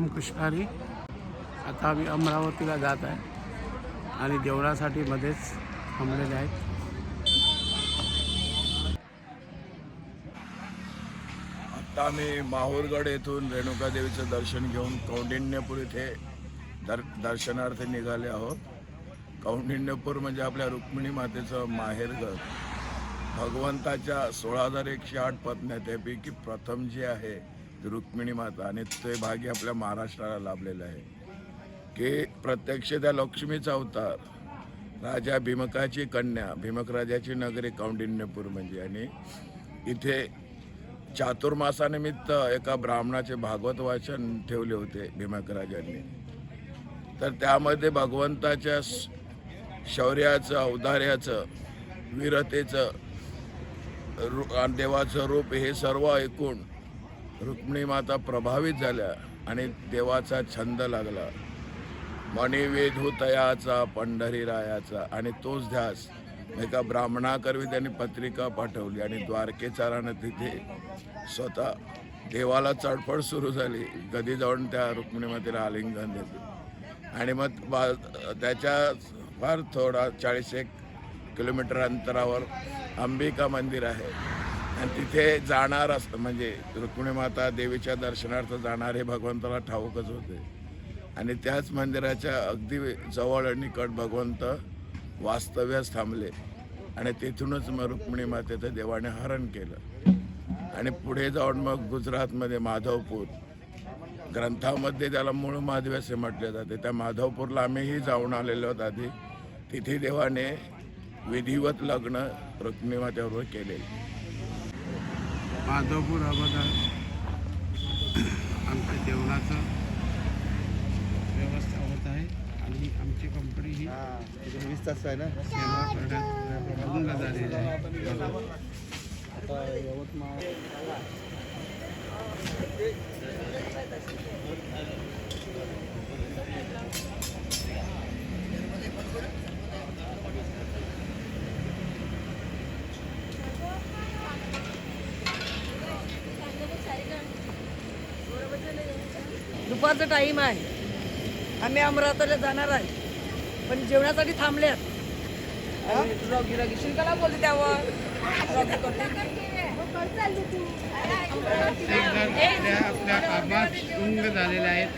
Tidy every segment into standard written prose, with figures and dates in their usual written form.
कृष्णारी. आता आम्ही अमरावतीला जात आहे आणि जेवणासाठी मध्येच थांबलेले आहेत. आता आम्ही माहूरगड येथून रेणुकादेवीचं दर्शन घेऊन कौंडिण्यपूर इथे दर्शनार्थ निघाले आहोत. कौंडिण्यपूर म्हणजे आपल्या रुक्मिणी मातेचं माहेरघर. भगवंताच्या 16,108 पत्न्या त्यापैकी प्रथम जी आहे रुक्मिणी माता, आणि ते भाग्य आपल्या महाराष्ट्राला लाभलेलं आहे की प्रत्यक्ष त्या लक्ष्मीचा अवतार, राजा भीमकाची कन्या, भीमक राजाची नगरी कौंडिण्यपूर म्हणजे. आणि इथे चातुर्मासानिमित्त एका ब्राह्मणाचे भागवत वाचन ठेवले होते भीमक राजांनी. तर त्यामध्ये भगवंताच्या शौर्याचं, औदार्याचं, वीरतेचं, देवाचं रूप हे सर्व ऐकून रुक्मिणी माता प्रभावित झाल्या आणि देवाचा छंद लागला, मणिवेधू तयाचा पंढरीरायाचा. आणि तोच ध्यास एका ब्राह्मणाकरवी त्यांनी पत्रिका पाठवली आणि द्वारकेचारानं तिथे स्वतः देवाला चढपड सुरू झाली. कधी जाऊन त्या रुक्मिणी मातेला आलिंगन देते. आणि मग त्याच्या फार थोडा 40-1 किलोमीटर अंतरावर अंबिका मंदिर आहे आणि तिथे जाणार असतं म्हणजे रुक्मिणी माता देवीच्या दर्शनार्थ जाणारे भगवंताला ठाऊकच होते. आणि त्याच मंदिराच्या अगदी जवळ आणि निकट भगवंत वास्तव्यास थांबले आणि तेथूनच मग रुक्मिणी मातेचं देवाने हरण केलं. आणि पुढे जाऊन मग गुजरातमध्ये माधवपूर, ग्रंथामध्ये त्याला मूळ माधवी असे म्हटले जाते, त्या माधवपूरला आम्हीही जाऊन आलेलो आहोत आधी. तिथे देवाने विधिवत लग्न रुक्मिणी मातेबरोबर केले. माधवपूर अगोदर आमच्या जेवणाचं व्यवस्था होत आहे आणि आमची कंपनी ही 20 तास आहे ना सेवा करण्यात झालेली आहे. यवतमाळ दुपारचा टाईम आहे. आम्ही अमरावतीला जाणार आहे पण जेवणासाठी थांबल्यात. रॉगी रॉगी शिल्काला बोलते त्यावर आपल्या कामात गुंग झालेल्या आहेत.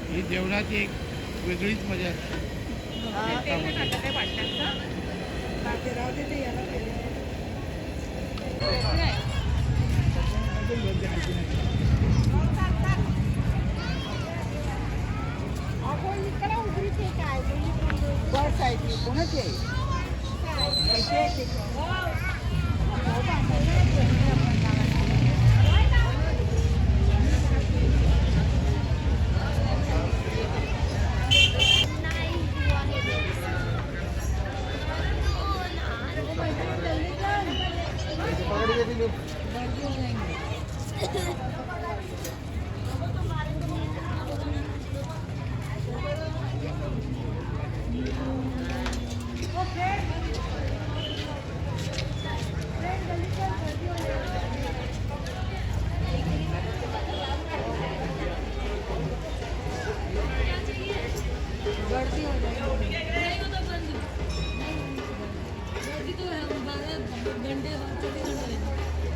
ही जेवणाची एक वेगळीच मजा असते. कोणाची आहे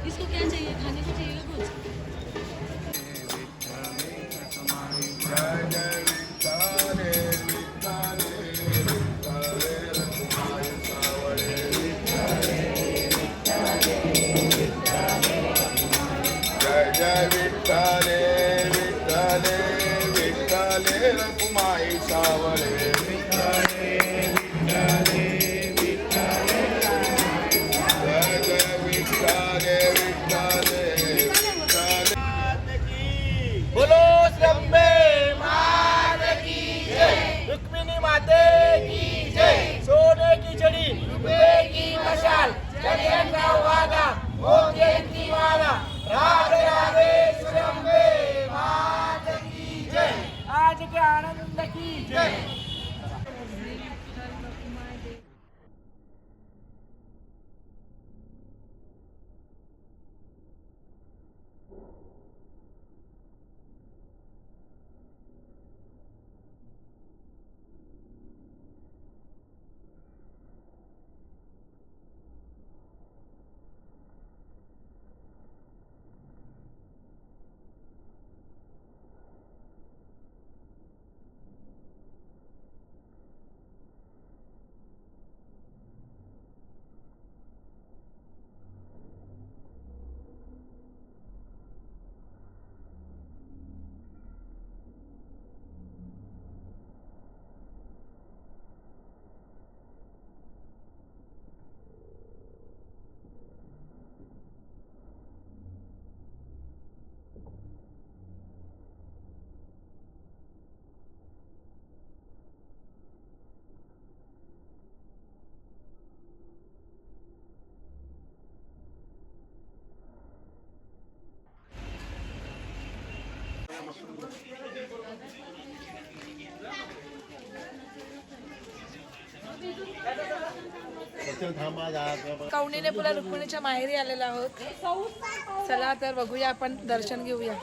इसको क्या चाहिए, खाने को चाहिए कुछ? जय विठ्ठले विठ्ठले विठ्ठले रखुमाई सावळे. बोलो श्रम्बे माता की जय, रुक्मिणी माते की जय. सोने की चढ़ी रुपए की मशाल, चढ़ियन का वादा हो जयंती माला. राधे राधे श्रम्बे. कवणीने पुला रुक्मिणीच्या माहेरी आलेलो आहोत. चला तर बघूया, आपण दर्शन घेऊया.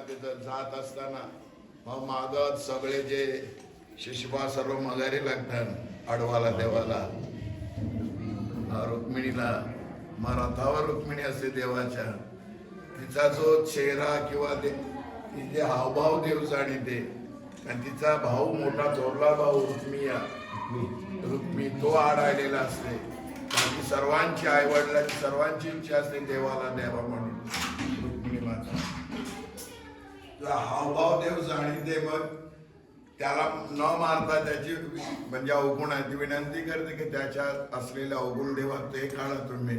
तिथं जात असताना मग मागत सगळे जे शिशुपा सर्व मगारी लागतात आडवाला देवाला रुक्मिणीला मग रथावर रुक्मिणी असते देवाच्या तिचा जो चेहरा किंवा तिचे हावभाव देव जाणीते आणि तिचा भाऊ मोठा थोरला भाऊ रुक्मी तो आड आलेला असते कारण की सर्वांची आईवडिलांची सर्वांची इच्छा असते देवाला द्यावा म्हणून रुक्मिणी माता हावभाव देव जाणीते मग त्याला न मारता त्याची म्हणजे अवगुण आहे ती विनंती करते की त्याच्यात असलेल्या अवगुण देवा ते काढा तुम्ही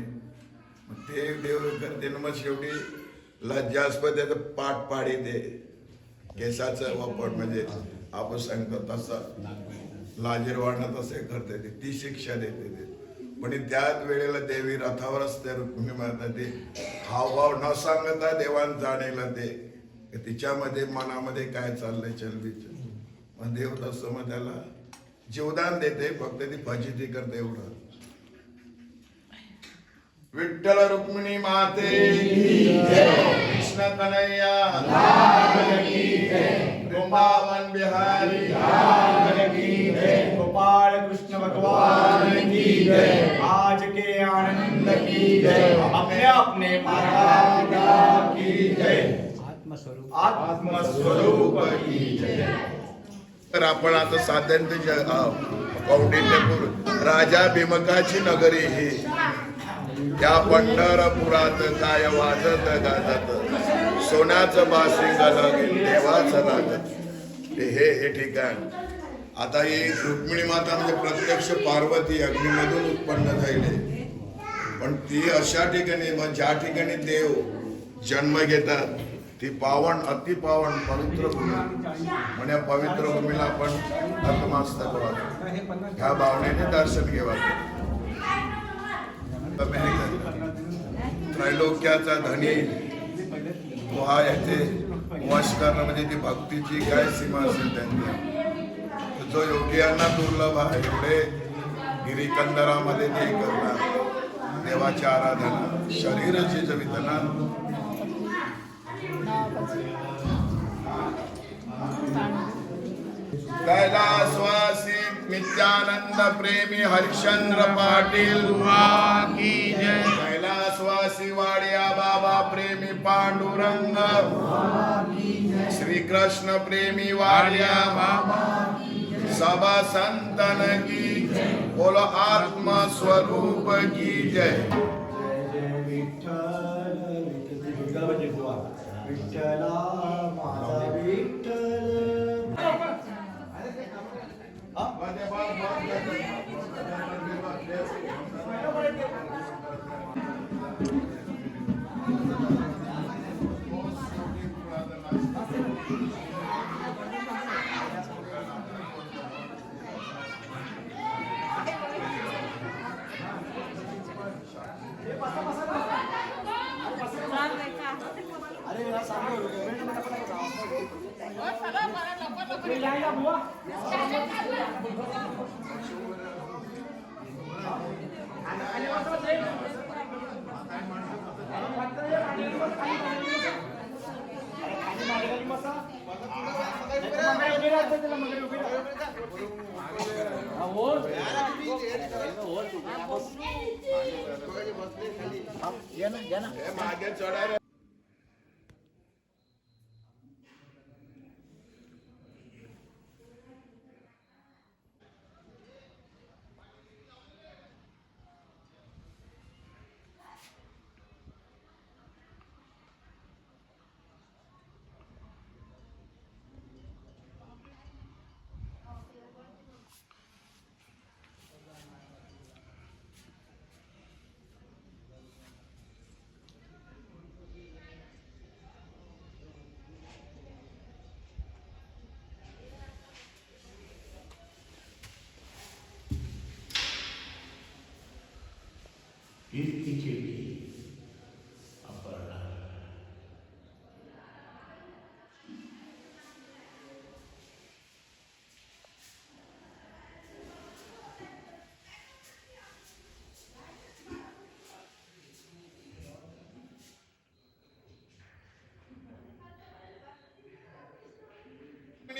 मग ते देव करते ना मग शेवटी लज्जास्पद त्याचं पाठ पाडी दे केसाचं वापर म्हणजे आपण सांगतो तसं लाजीरवाणं तसे करते ती शिक्षा देते ते पण त्याच वेळेला देवी रथावर असते रुक्मिणी माता ते हावभाव न सांगता देवान जाणेला ते तिच्यामध्ये मनामध्ये काय चाललंय चलबीच मग देव तसं मग त्याला जीवदान देते फक्त ती फजिती करते एवढं विठ्ठल रुक्मिणी माते कृष्ण कन्हैया वृंदावन बिहारी गोपाल कृष्ण भगवान की जय आज के आनंद की जय अपने अपने माता की जय आत्मस्वरूप की जय. तर आपण आता साध्यंत कौंडिण्यपूर राजा भीमकाची नगरी ही त्या पंढरपुरात काय वाजत गाजत सोन्याचं बासिंग लागेल देवाचं लागत हे ठिकाण आता ही रुक्मिणी माता म्हणजे प्रत्यक्ष पार्वती अग्नीमधून उत्पन्न झाली पण ती अशा ठिकाणी मग ज्या ठिकाणी देव जन्म घेतात ती पावन अति पावन पवित्र भूमी म्हणजे पवित्र भूमीला आपण नतमस्तक व्हावं ह्या भावनेने दर्शन घ्यावं त्रैलोक्याचा धनी तो हा याचे वश करणं म्हणजे ती भक्तीची काय सीमा असेल त्यांची जो योगियांना दुर्लभ आहे एवढे गिरीकंदरामध्ये ते करणार देवाची आराधना शरीराची जवितना कैलासवासी नित्यानंद प्रेमी हरिश्चंद्र पाटील की जय कैलासवासी वाडिया बाबा प्रेमी पांडुरंग श्री कृष्ण प्रेमी वाडिया बाबा सभा संतन की बोलो आत्म स्वरूप की जय विठ्ठला माझा विठ्ठल मागे चढायला कीर्तीचे अपर्णा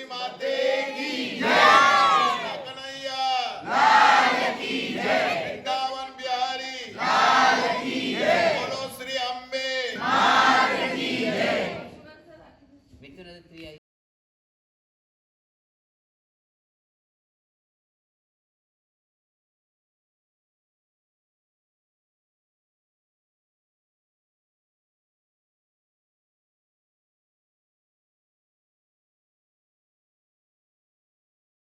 माते